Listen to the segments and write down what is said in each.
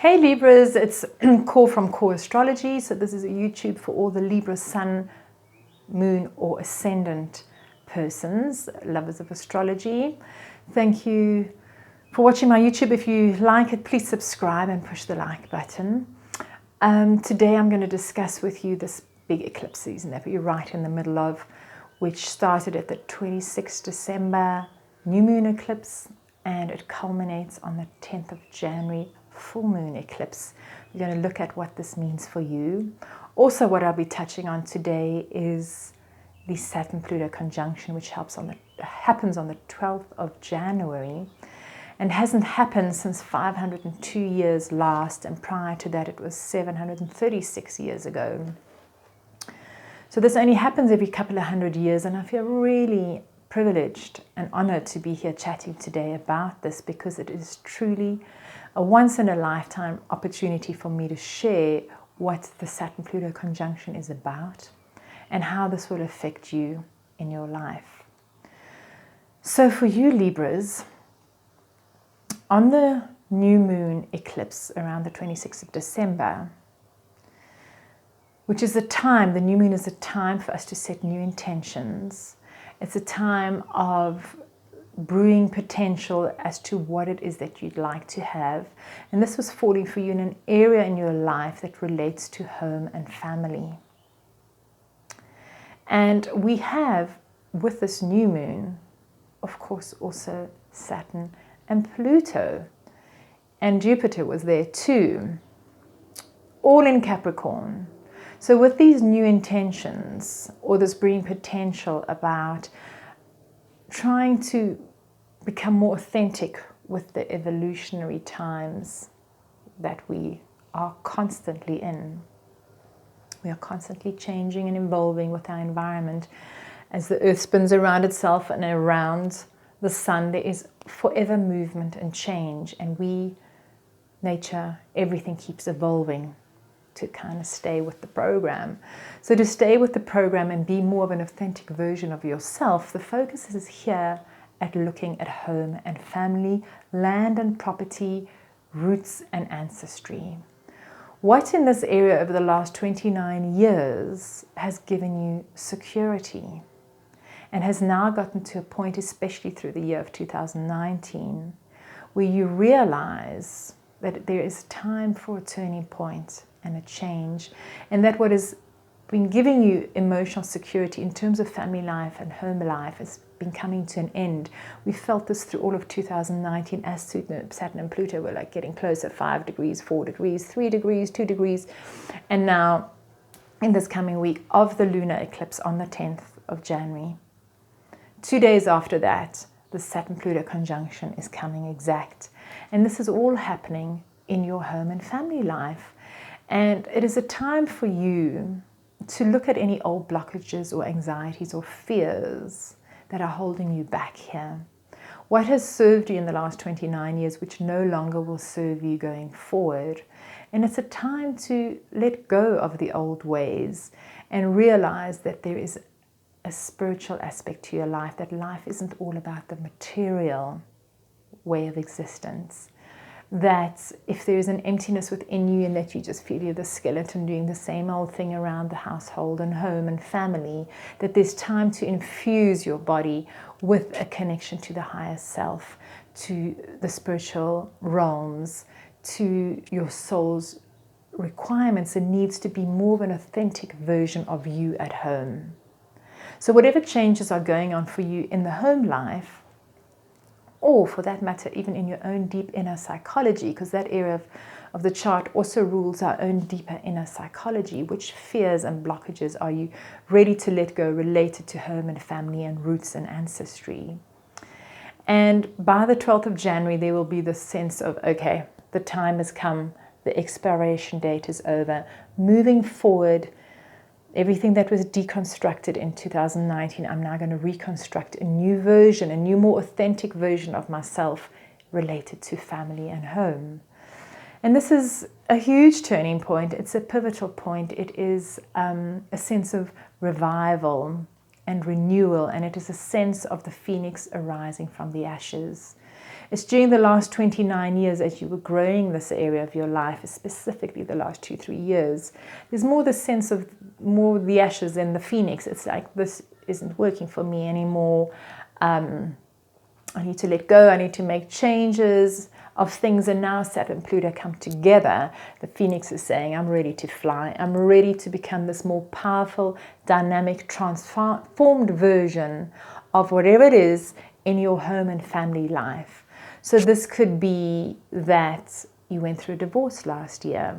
Hey Libras, it's Core from Core Astrology. So this is a YouTube for all the Libra Sun, Moon or Ascendant persons, lovers of astrology. Thank you for watching my YouTube. If you like it, please subscribe and push the like button. Today I'm going to discuss with you this big eclipse season that we're right in the middle of, which started at the 26th December new moon eclipse and it culminates on the 10th of January full moon eclipse. We're going to look at what this means for you. Also, what I'll be touching on today is the Saturn Pluto conjunction, which happens on the 12th of January and hasn't happened since 502 years last, and prior to that it was 736 years ago. So this only happens every couple of hundred years, and I feel really privileged and honored to be here chatting today about this, because it is truly a once-in-a-lifetime opportunity for me to share what the Saturn-Pluto conjunction is about and how this will affect you in your life. So for you Libras, on the new moon eclipse around the 26th of December, which is a time, the new moon is a time for us to set new intentions. It's a time of brewing potential as to what it is that you'd like to have. And this was falling for you in an area in your life that relates to home and family. And we have, with this new moon, of course, also Saturn and Pluto. And Jupiter was there too, all in Capricorn. So with these new intentions, or this brewing potential about trying to become more authentic with the evolutionary times that we are constantly in. We are constantly changing and evolving with our environment. As the earth spins around itself and around the sun, there is forever movement and change, and we, nature, everything keeps evolving to kind of stay with the program. So to stay with the program and be more of an authentic version of yourself, the focus is here at looking at home and family, land and property, roots and ancestry. What in this area over the last 29 years has given you security and has now gotten to a point, especially through the year of 2019, where you realize that there is time for a turning point and a change, and that what has been giving you emotional security in terms of family life and home life has been coming to an end. We felt this through all of 2019 as Saturn and Pluto were like getting closer, 5 degrees, 4 degrees, 3 degrees, 2 degrees. And now in this coming week of the lunar eclipse on the 10th of January, 2 days after that, the Saturn-Pluto conjunction is coming exact. And this is all happening in your home and family life. And it is a time for you to look at any old blockages or anxieties or fears that are holding you back here. What has served you in the last 29 years, which no longer will serve you going forward. And it's a time to let go of the old ways and realize that there is a spiritual aspect to your life, that life isn't all about the material way of existence. That if there is an emptiness within you and that you just feel you're the skeleton doing the same old thing around the household and home and family, that there's time to infuse your body with a connection to the higher self, to the spiritual realms, to your soul's requirements and needs to be more of an authentic version of you at home. So whatever changes are going on for you in the home life, or for that matter, even in your own deep inner psychology, because that area of the chart also rules our own deeper inner psychology. Which fears and blockages are you ready to let go related to home and family and roots and ancestry? And by the 12th of January, there will be this sense of, okay, the time has come, the expiration date is over, moving forward. Everything that was deconstructed in 2019, I'm now going to reconstruct a new version, a new, more authentic version of myself related to family and home. And this is a huge turning point. It's a pivotal point. It is a sense of revival and renewal, and it is a sense of the phoenix arising from the ashes. It's during the last 29 years as you were growing this area of your life, specifically the last 2-3 years. There's more the sense of more the ashes than the phoenix. It's like, this isn't working for me anymore. I need to let go. I need to make changes of things. And now Saturn and Pluto come together. The phoenix is saying, I'm ready to fly. I'm ready to become this more powerful, dynamic, transformed version of whatever it is in your home and family life. So this could be that you went through a divorce last year,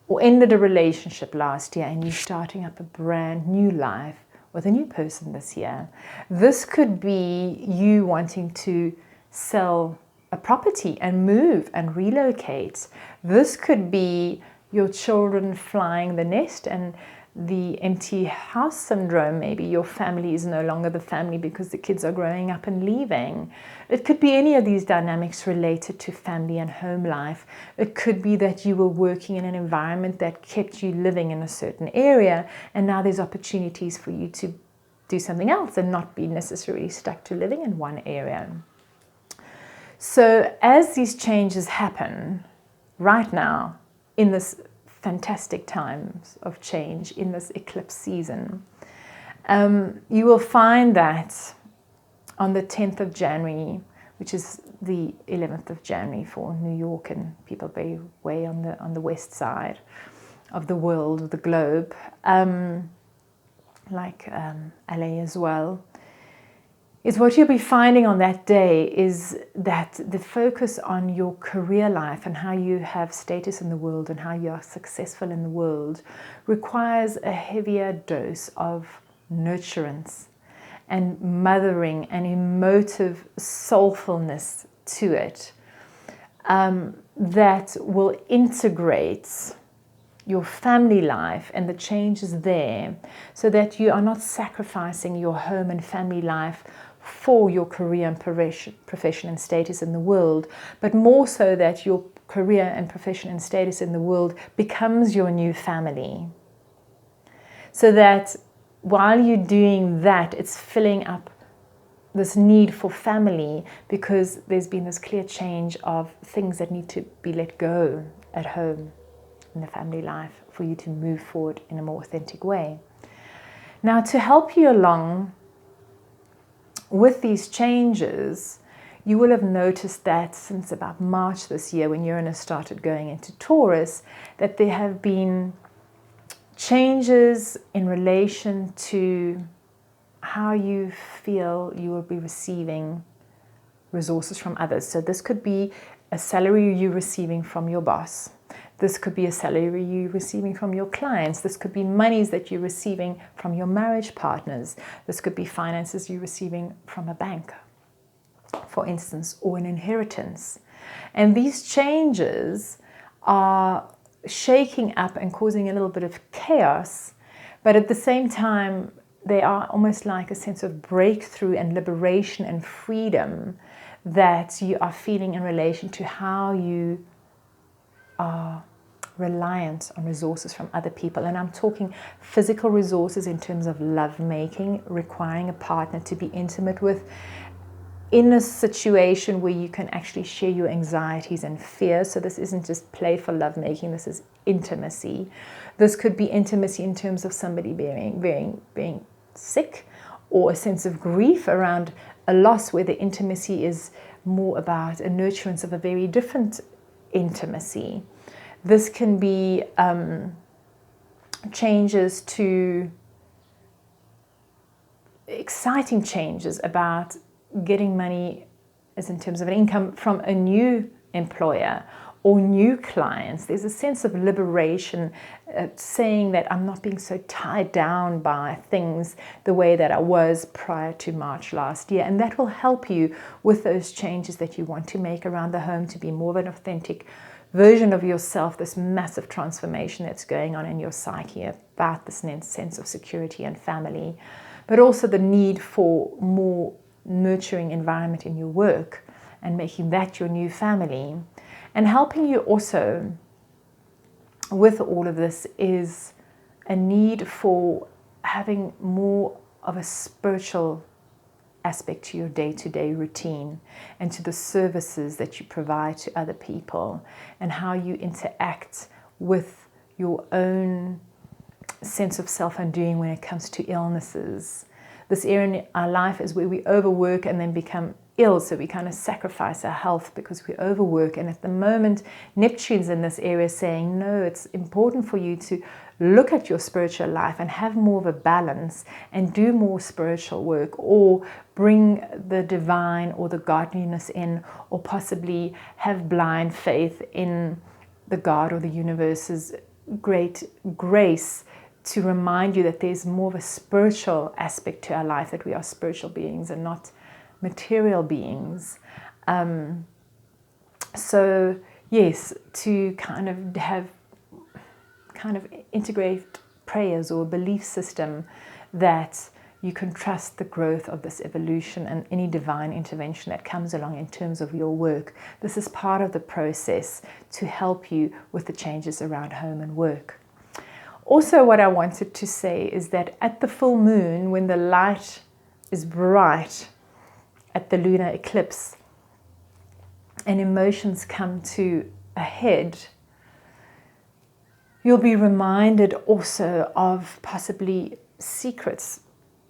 or ended a relationship last year, and you're starting up a brand new life with a new person this year. This could be you wanting to sell a property and move and relocate. This could be your children flying the nest and the empty house syndrome. Maybe your family is no longer the family because the kids are growing up and leaving. It could be any of these dynamics related to family and home life. It could be that you were working in an environment that kept you living in a certain area, and now there's opportunities for you to do something else and not be necessarily stuck to living in one area. So as these changes happen right now in this fantastic times of change, in this eclipse season, you will find that on the 10th of January, which is the 11th of January for New York and people way on the west side of the world, the globe, like LA as well, is what you'll be finding on that day is that the focus on your career life and how you have status in the world and how you are successful in the world requires a heavier dose of nurturance and mothering and emotive soulfulness to it, that will integrate your family life and the changes there, so that you are not sacrificing your home and family life for your career and profession and status in the world, but more so that your career and profession and status in the world becomes your new family. So that while you're doing that, it's filling up this need for family, because there's been this clear change of things that need to be let go at home in the family life for you to move forward in a more authentic way. Now, to help you along with these changes, you will have noticed that since about March this year, when Uranus started going into Taurus, that there have been changes in relation to how you feel you will be receiving resources from others. So this could be a salary you're receiving from your boss. This could be a salary you're receiving from your clients. This could be monies that you're receiving from your marriage partners. This could be finances you're receiving from a bank, for instance, or an inheritance. And these changes are shaking up and causing a little bit of chaos, but at the same time, they are almost like a sense of breakthrough and liberation and freedom that you are feeling in relation to how you are reliant on resources from other people. And I'm talking physical resources in terms of love making, requiring a partner to be intimate with, in a situation where you can actually share your anxieties and fears. So this isn't just playful lovemaking, this is intimacy. This could be intimacy in terms of somebody being sick, or a sense of grief around a loss, where the intimacy is more about a nurturance of a very different intimacy. This can be changes to exciting changes about getting money, as in terms of an income from a new employer or new clients. There's a sense of liberation, saying that I'm not being so tied down by things the way that I was prior to March last year. And that will help you with those changes that you want to make around the home, to be more of an authentic version of yourself, this massive transformation that's going on in your psyche about this sense of security and family, but also the need for more nurturing environment in your work and making that your new family. And helping you also with all of this is a need for having more of a spiritual aspect to your day-to-day routine and to the services that you provide to other people and how you interact with your own sense of self-undoing when it comes to illnesses. This area in our life is where we overwork and then become ill, so we kind of sacrifice our health because we overwork. And at the moment, Neptune's in this area saying, no, it's important for you to look at your spiritual life and have more of a balance and do more spiritual work, or bring the divine or the godliness in, or possibly have blind faith in the God or the universe's great grace to remind you that there's more of a spiritual aspect to our life, that we are spiritual beings and not material beings. So yes, to kind of integrate prayers or a belief system that you can trust the growth of this evolution and any divine intervention that comes along in terms of your work. This is part of the process to help you with the changes around home and work. Also, what I wanted to say is that at the full moon, when the light is bright at the lunar eclipse and emotions come to a head, you'll be reminded also of possibly secrets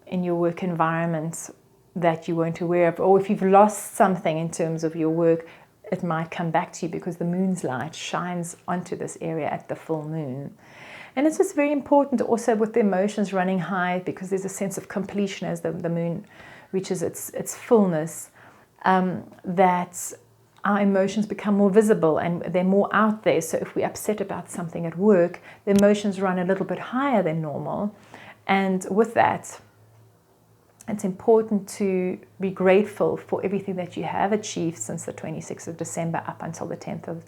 in your work environment that you weren't aware of, or if you've lost something in terms of your work, it might come back to you because the moon's light shines onto this area at the full moon. And it's just very important also with the emotions running high, because there's a sense of completion as the moon reaches its fullness, that our emotions become more visible and they're more out there. So if we're upset about something at work, the emotions run a little bit higher than normal. And with that, it's important to be grateful for everything that you have achieved since the 26th of December up until the 10th of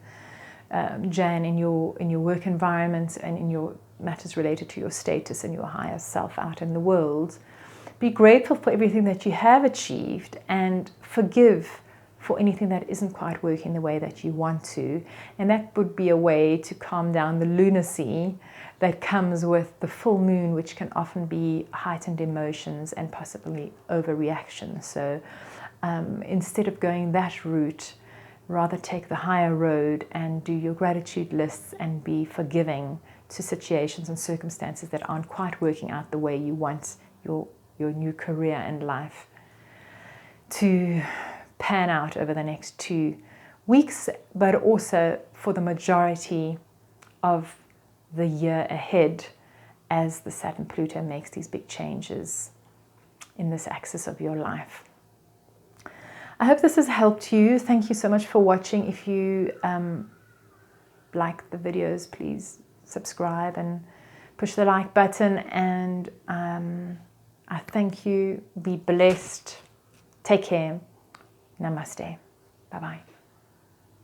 Jan in your work environment and in your matters related to your status and your higher self out in the world. Be grateful for everything that you have achieved and forgive for anything that isn't quite working the way that you want to. And that would be a way to calm down the lunacy that comes with the full moon, which can often be heightened emotions and possibly overreaction. So instead of going that route, rather take the higher road and do your gratitude lists and be forgiving to situations and circumstances that aren't quite working out the way you want your new career and life to pan out over the next 2 weeks, but also for the majority of the year ahead as the Saturn Pluto makes these big changes in this axis of your life. I hope this has helped you. Thank you so much for watching. If you like the videos, please subscribe and push the like button. And I thank you. Be blessed. Take care. Namaste. Bye-bye.